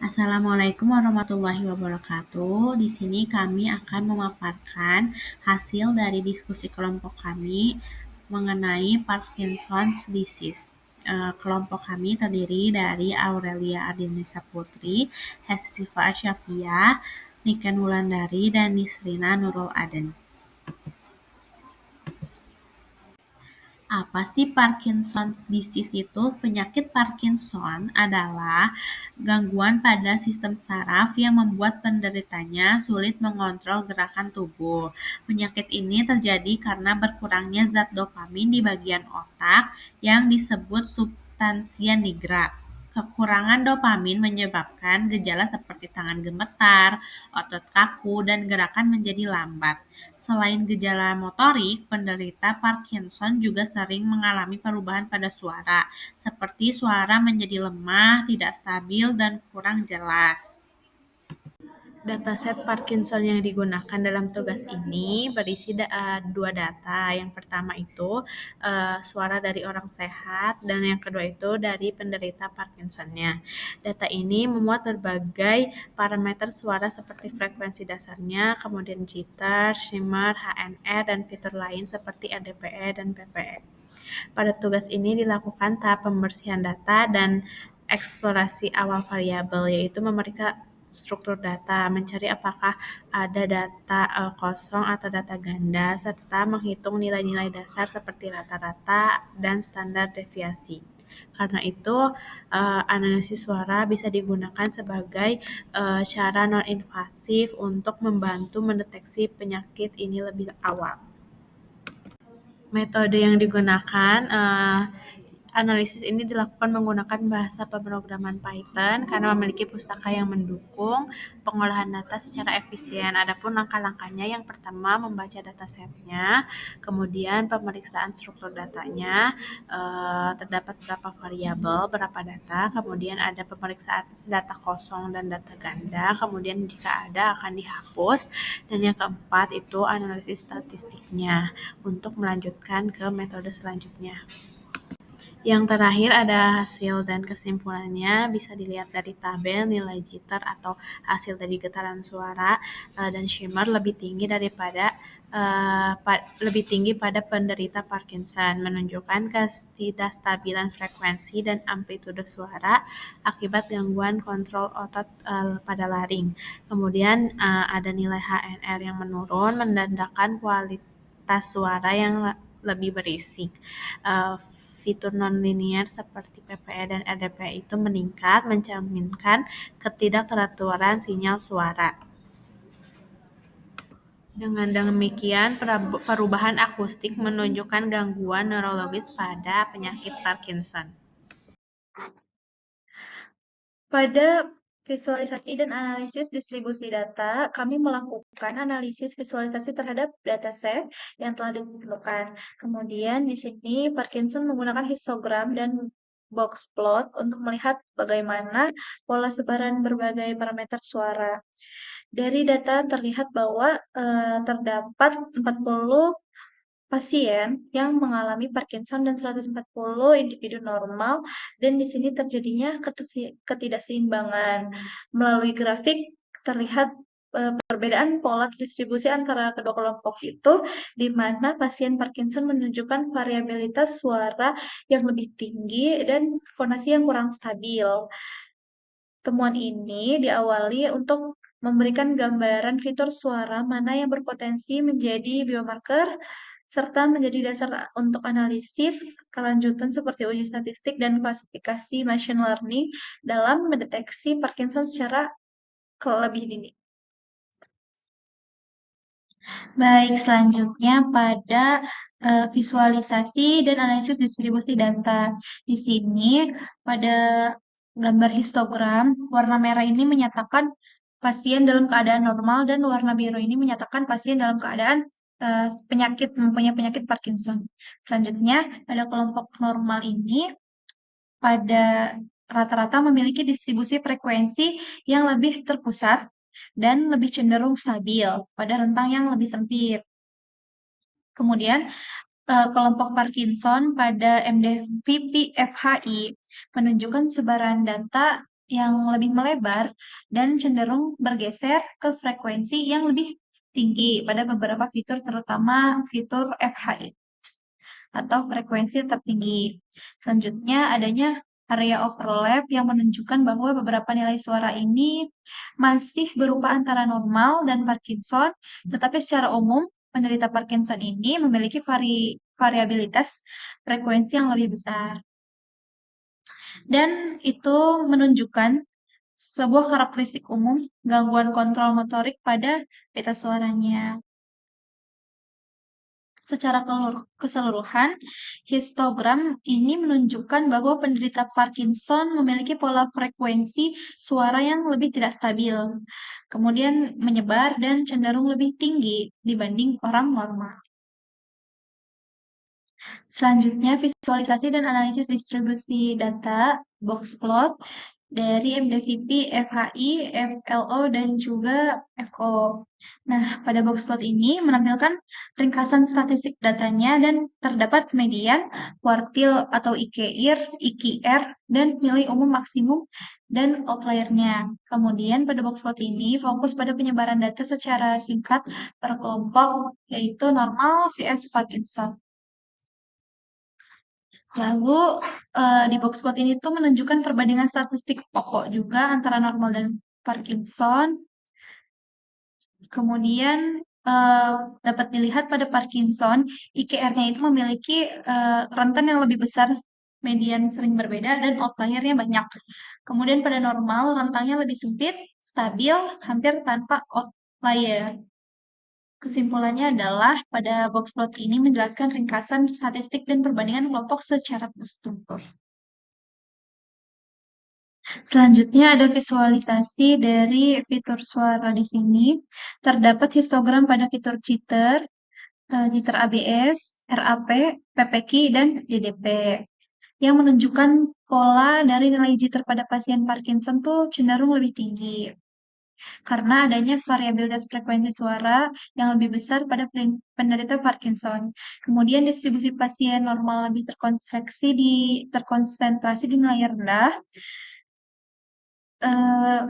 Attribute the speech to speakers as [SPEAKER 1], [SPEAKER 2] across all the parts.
[SPEAKER 1] Assalamualaikum warahmatullahi wabarakatuh. Di sini kami akan memaparkan hasil dari diskusi kelompok kami mengenai Parkinson's disease. Kelompok kami terdiri dari Aurelia Ardinisa Putri, Hesifa Asyafia, Niken Wulandari, dan Nisrina Nurul Aden. Apa sih Parkinson's disease itu? Penyakit Parkinson adalah gangguan pada sistem saraf yang membuat penderitanya sulit mengontrol gerakan tubuh. Penyakit ini terjadi karena berkurangnya zat dopamin di bagian otak yang disebut substansia nigra. Kekurangan dopamin menyebabkan gejala seperti tangan gemetar, otot kaku, dan gerakan menjadi lambat. Selain gejala motorik, penderita Parkinson juga sering mengalami perubahan pada suara, seperti suara menjadi lemah, tidak stabil, dan kurang jelas. Dataset Parkinson yang digunakan dalam tugas ini berisi dua data. Yang pertama itu suara dari orang sehat, dan yang kedua itu dari penderita Parkinsonnya. Data ini memuat berbagai parameter suara seperti frekuensi dasarnya, kemudian jitter, shimmer, HNR, dan fitur lain seperti RDPE dan PPE. Pada tugas ini dilakukan tahap pembersihan data dan eksplorasi awal variabel, yaitu memeriksa struktur data, mencari apakah ada data kosong atau data ganda, serta menghitung nilai-nilai dasar seperti rata-rata dan standar deviasi. Karena itu, analisis suara bisa digunakan sebagai cara non-invasif untuk membantu mendeteksi penyakit ini lebih awal. Metode yang digunakan, analisis ini dilakukan menggunakan bahasa pemrograman Python karena memiliki pustaka yang mendukung pengolahan data secara efisien. Adapun langkah-langkahnya, yang pertama membaca datasetnya, kemudian pemeriksaan struktur datanya, terdapat berapa variabel, berapa data, kemudian ada pemeriksaan data kosong dan data ganda, kemudian jika ada akan dihapus, dan yang keempat itu analisis statistiknya untuk melanjutkan ke metode selanjutnya. Yang terakhir ada hasil dan kesimpulannya, bisa dilihat dari tabel nilai jitter atau hasil dari getaran suara dan shimmer lebih tinggi pada penderita Parkinson, menunjukkan ketidakstabilan frekuensi dan amplitude suara akibat gangguan kontrol otot pada laring. Kemudian ada nilai HNR yang menurun, menandakan kualitas suara yang lebih berisik. Fitur nonlinier seperti PPE dan RDPE itu meningkat, mencerminkan ketidakteraturan sinyal suara. Dengan demikian, perubahan akustik menunjukkan gangguan neurologis pada penyakit Parkinson.
[SPEAKER 2] Pada visualisasi dan analisis distribusi data, kami melakukan analisis visualisasi terhadap dataset yang telah ditentukan. Kemudian di sini Parkinson menggunakan histogram dan box plot untuk melihat bagaimana pola sebaran berbagai parameter suara. Dari data terlihat bahwa terdapat 40 pasien yang mengalami Parkinson dan 140 individu normal, dan di sini terjadinya ketidakseimbangan. Melalui grafik terlihat perbedaan pola distribusi antara kedua kelompok itu, di mana pasien Parkinson menunjukkan variabilitas suara yang lebih tinggi dan fonasi yang kurang stabil. Temuan ini diawali untuk memberikan gambaran fitur suara mana yang berpotensi menjadi biomarker, serta menjadi dasar untuk analisis kelanjutan seperti uji statistik dan klasifikasi machine learning dalam mendeteksi Parkinson secara lebih dini. Baik, selanjutnya pada visualisasi dan analisis distribusi data. Di sini pada gambar histogram, warna merah ini menyatakan pasien dalam keadaan normal dan warna biru ini menyatakan pasien dalam keadaan mempunyai penyakit Parkinson. Selanjutnya, pada kelompok normal ini pada rata-rata memiliki distribusi frekuensi yang lebih terpusat dan lebih cenderung stabil pada rentang yang lebih sempit. Kemudian kelompok Parkinson pada MDVP FHI menunjukkan sebaran data yang lebih melebar dan cenderung bergeser ke frekuensi yang lebih tinggi pada beberapa fitur, terutama fitur FHI atau frekuensi tertinggi. Selanjutnya, adanya area overlap yang menunjukkan bahwa beberapa nilai suara ini masih berupa antara normal dan Parkinson, tetapi secara umum penderita Parkinson ini memiliki variabilitas frekuensi yang lebih besar. Dan itu menunjukkan sebuah karakteristik umum gangguan kontrol motorik pada pita suaranya. Secara keseluruhan, histogram ini menunjukkan bahwa penderita Parkinson memiliki pola frekuensi suara yang lebih tidak stabil, kemudian menyebar dan cenderung lebih tinggi dibanding orang normal. Selanjutnya, visualisasi dan analisis distribusi data box plot dari MDVP, FHI, FLO, dan juga FO. Nah, pada box plot ini menampilkan ringkasan statistik datanya dan terdapat median, kuartil atau IKIR, IKR, dan nilai umum maksimum dan outlier-nya. Kemudian pada box plot ini fokus pada penyebaran data secara singkat per kelompok, yaitu normal vs Parkinson. Lalu di boxplot ini tuh menunjukkan perbandingan statistik pokok juga antara normal dan Parkinson. Kemudian dapat dilihat pada Parkinson, IKR-nya itu memiliki rentan yang lebih besar, median sering berbeda, dan outlier-nya banyak. Kemudian pada normal, rentangnya lebih sempit, stabil, hampir tanpa outlier. Kesimpulannya adalah pada box plot ini menjelaskan ringkasan statistik dan perbandingan kelompok secara terstruktur. Selanjutnya ada visualisasi dari fitur suara di sini. Terdapat histogram pada fitur jitter, jitter ABS, RAP, PPQ, dan DDP yang menunjukkan pola dari nilai jitter pada pasien Parkinson tuh cenderung lebih tinggi karena adanya variabilitas frekuensi suara yang lebih besar pada penderita Parkinson. Kemudian distribusi pasien normal lebih terkonsentrasi di nilai rendah.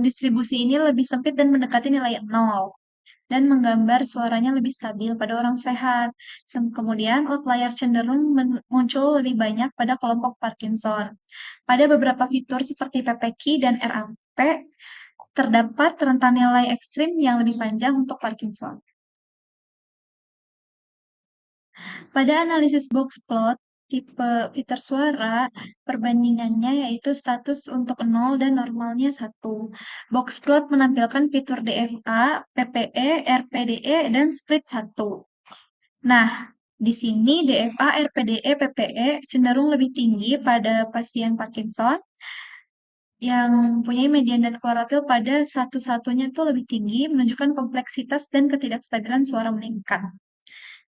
[SPEAKER 2] Distribusi ini lebih sempit dan mendekati nilai 0 dan menggambar suaranya lebih stabil pada orang sehat. Kemudian outlier cenderung muncul lebih banyak pada kelompok Parkinson. Pada beberapa fitur seperti PPQ dan RAP, terdapat rentan nilai ekstrim yang lebih panjang untuk Parkinson. Pada analisis box plot tipe fitur suara, perbandingannya yaitu status untuk 0 dan normalnya 1. Box plot menampilkan fitur DFA, PPE, RPDE, dan split 1. Nah, di sini DFA, RPDE, PPE cenderung lebih tinggi pada pasien Parkinson yang mempunyai median dan kuartil pada satu-satunya itu lebih tinggi, menunjukkan kompleksitas dan ketidakstabilan suara meningkat.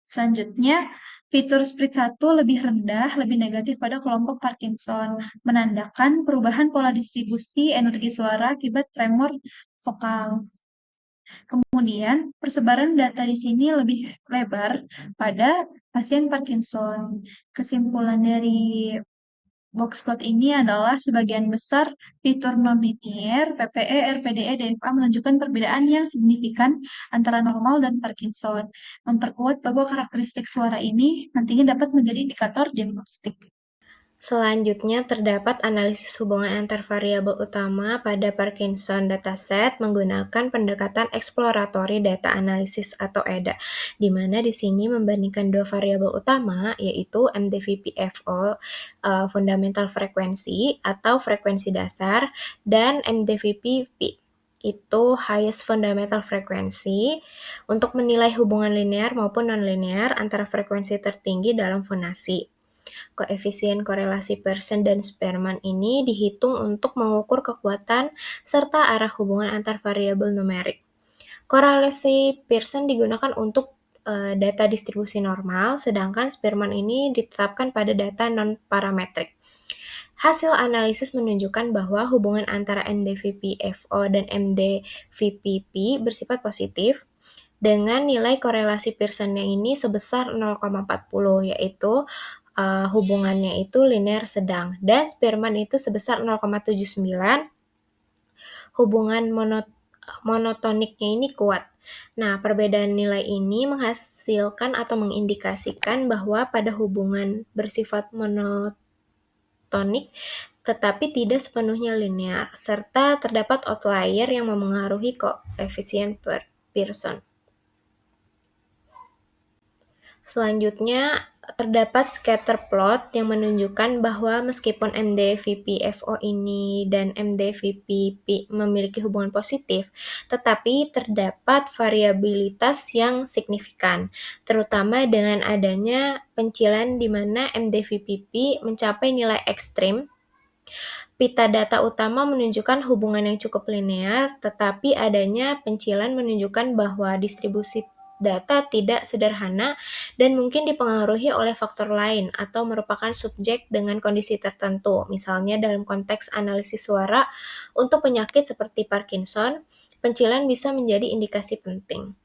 [SPEAKER 2] Selanjutnya, fitur split 1 lebih rendah, lebih negatif pada kelompok Parkinson, menandakan perubahan pola distribusi energi suara akibat tremor vokal. Kemudian, persebaran data di sini lebih lebar pada pasien Parkinson. Kesimpulan dari box plot ini adalah sebagian besar fitur non-linear, PPE, RPDE, DFA menunjukkan perbedaan yang signifikan antara normal dan Parkinson, memperkuat bahwa karakteristik suara ini nantinya dapat menjadi indikator diagnostik.
[SPEAKER 1] Selanjutnya, terdapat analisis hubungan antar variabel utama pada Parkinson dataset menggunakan pendekatan exploratory data analysis atau EDA, di mana di sini membandingkan dua variabel utama, yaitu MDVP-FO, fundamental frekuensi atau frekuensi dasar, dan MDVP-P, itu highest fundamental frequency, untuk menilai hubungan linear maupun non-linear antara frekuensi tertinggi dalam fonasi. Koefisien korelasi Pearson dan Spearman ini dihitung untuk mengukur kekuatan serta arah hubungan antar variabel numerik. Korelasi Pearson digunakan untuk data distribusi normal, sedangkan Spearman ini ditetapkan pada data non-parametrik. Hasil analisis menunjukkan bahwa hubungan antara MDVP-FO dan MDVP-P bersifat positif, dengan nilai korelasi Pearson-nya ini sebesar 0,40, yaitu hubungannya itu linear sedang, dan Spearman itu sebesar 0,79,
[SPEAKER 3] hubungan monotoniknya ini kuat. Nah, perbedaan nilai ini menghasilkan atau mengindikasikan bahwa pada hubungan bersifat monotonik tetapi tidak sepenuhnya linear, serta terdapat outlier yang memengaruhi koefisien Pearson. Selanjutnya, terdapat scatter plot yang menunjukkan bahwa meskipun MDVP-FO ini dan MDVP memiliki hubungan positif, tetapi terdapat variabilitas yang signifikan, terutama dengan adanya pencilan di mana MDVP mencapai nilai ekstrim. Pita data utama menunjukkan hubungan yang cukup linear, tetapi adanya pencilan menunjukkan bahwa distribusi data tidak sederhana dan mungkin dipengaruhi oleh faktor lain atau merupakan subjek dengan kondisi tertentu. Misalnya dalam konteks analisis suara untuk penyakit seperti Parkinson, pencilan bisa menjadi indikasi penting.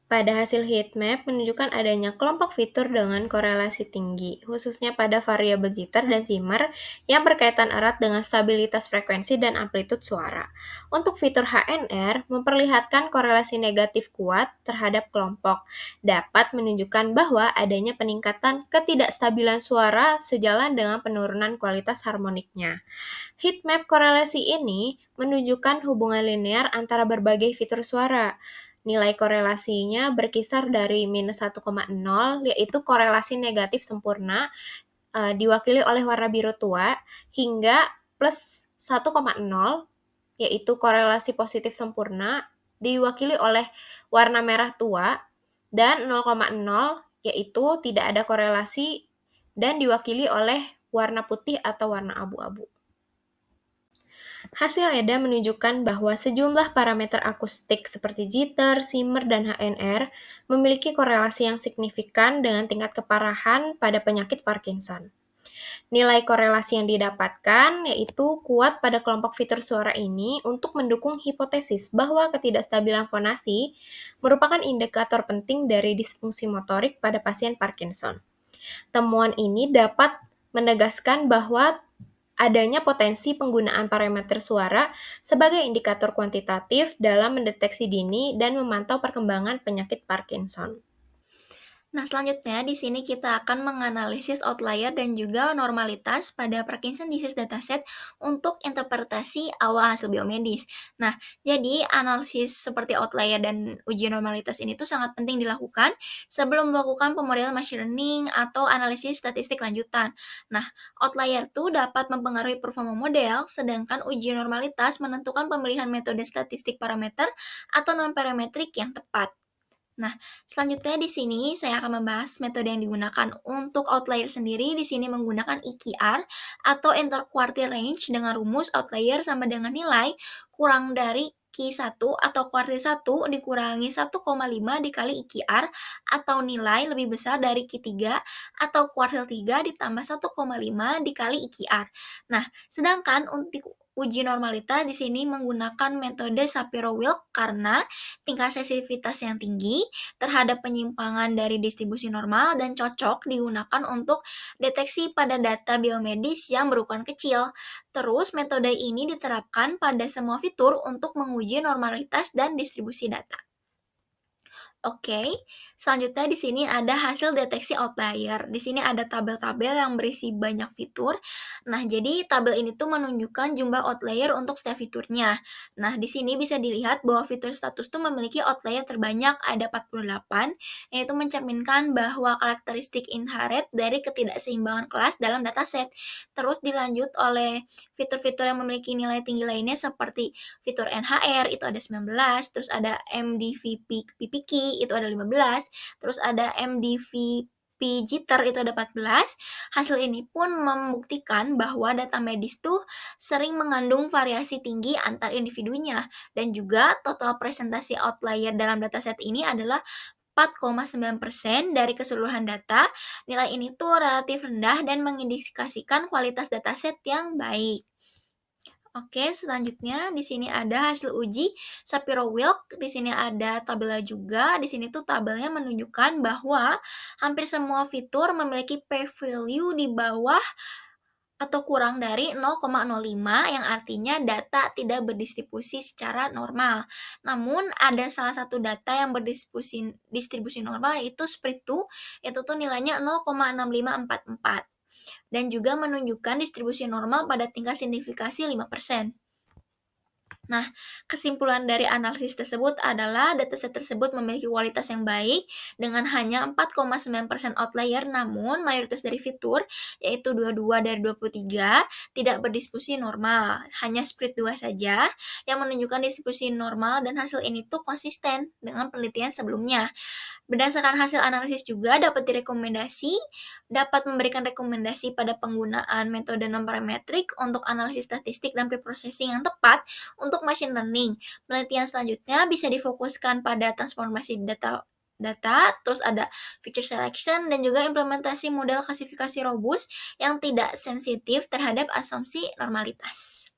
[SPEAKER 3] Pada hasil heatmap menunjukkan adanya kelompok fitur dengan korelasi tinggi, khususnya pada variabel jitter dan shimmer yang berkaitan erat dengan stabilitas frekuensi dan amplitude suara. Untuk fitur HNR, memperlihatkan korelasi negatif kuat terhadap kelompok, dapat menunjukkan bahwa adanya peningkatan ketidakstabilan suara sejalan dengan penurunan kualitas harmoniknya. Heatmap korelasi ini menunjukkan hubungan linear antara berbagai fitur suara. Nilai korelasinya berkisar dari minus 1,0, yaitu korelasi negatif sempurna, diwakili oleh warna biru tua, hingga plus 1,0, yaitu korelasi positif sempurna, diwakili oleh warna merah tua, dan 0,0, yaitu tidak ada korelasi, dan diwakili oleh warna putih atau warna abu-abu. Hasil EDA menunjukkan bahwa sejumlah parameter akustik seperti jitter, shimmer, dan HNR memiliki korelasi yang signifikan dengan tingkat keparahan pada penyakit Parkinson. Nilai korelasi yang didapatkan yaitu kuat pada kelompok fitur suara ini untuk mendukung hipotesis bahwa ketidakstabilan fonasi merupakan indikator penting dari disfungsi motorik pada pasien Parkinson. Temuan ini dapat menegaskan bahwa adanya potensi penggunaan parameter suara sebagai indikator kuantitatif dalam mendeteksi dini dan memantau perkembangan penyakit Parkinson.
[SPEAKER 4] Nah, selanjutnya di sini kita akan menganalisis outlier dan juga normalitas pada Parkinson Disease Dataset untuk interpretasi awal hasil biomedis. Nah, jadi analisis seperti outlier dan uji normalitas ini tuh sangat penting dilakukan sebelum melakukan pemodelan machine learning atau analisis statistik lanjutan. Nah, outlier tuh dapat mempengaruhi performa model, sedangkan uji normalitas menentukan pemilihan metode statistik parameter atau non-parametrik yang tepat. Nah, selanjutnya di sini saya akan membahas metode yang digunakan untuk outlier sendiri. Di sini menggunakan EQR atau interquartile range dengan rumus outlier sama dengan nilai kurang dari Q1 atau kuartil 1 dikurangi 1,5 dikali EQR atau nilai lebih besar dari Q3 atau kuartil 3 ditambah 1,5 dikali EQR. Nah, sedangkan untuk uji normalitas di sini menggunakan metode Shapiro-Wilk karena tingkat sensitivitas yang tinggi terhadap penyimpangan dari distribusi normal dan cocok digunakan untuk deteksi pada data biomedis yang berukuran kecil. Terus, metode ini diterapkan pada semua fitur untuk menguji normalitas dan distribusi data. Oke, selanjutnya di sini ada hasil deteksi outlier. Di sini ada tabel-tabel yang berisi banyak fitur. Nah, jadi tabel ini tuh menunjukkan jumlah outlier untuk setiap fiturnya. Nah, di sini bisa dilihat bahwa fitur status tuh memiliki outlier terbanyak ada 48, yang itu mencerminkan bahwa karakteristik inherent dari ketidakseimbangan kelas dalam dataset. Terus dilanjut oleh fitur-fitur yang memiliki nilai tinggi lainnya seperti fitur NHR itu ada 19, terus ada MDVP PPK itu ada 15, terus ada MDVP jitter itu ada 14. Hasil ini pun membuktikan bahwa data medis tuh sering mengandung variasi tinggi antar individunya dan juga total presentasi outlier dalam dataset ini adalah 4,9% dari keseluruhan data. Nilai ini tuh relatif rendah dan mengindikasikan kualitas dataset yang baik. Oke, selanjutnya di sini ada hasil uji Shapiro-Wilk. Di sini ada tabelnya juga. Di sini tuh tabelnya menunjukkan bahwa hampir semua fitur memiliki p-value di bawah atau kurang dari 0,05 yang artinya data tidak berdistribusi secara normal. Namun ada salah satu data yang berdistribusi normal yaitu spread 2, itu tuh nilainya 0,6544 dan juga menunjukkan distribusi normal pada tingkat signifikasi 5%. Nah, kesimpulan dari analisis tersebut adalah dataset tersebut memiliki kualitas yang baik dengan hanya 4,9% outlier, namun mayoritas dari fitur, yaitu 22 dari 23, tidak berdiskusi normal. Hanya spread 2 saja yang menunjukkan distribusi normal dan hasil ini tuh konsisten dengan penelitian sebelumnya. Berdasarkan hasil analisis juga dapat memberikan rekomendasi pada penggunaan metode non-parametrik untuk analisis statistik dan preprocessing yang tepat untuk machine learning. Penelitian selanjutnya bisa difokuskan pada transformasi data, terus ada feature selection, dan juga implementasi model klasifikasi robust yang tidak sensitif terhadap asumsi normalitas.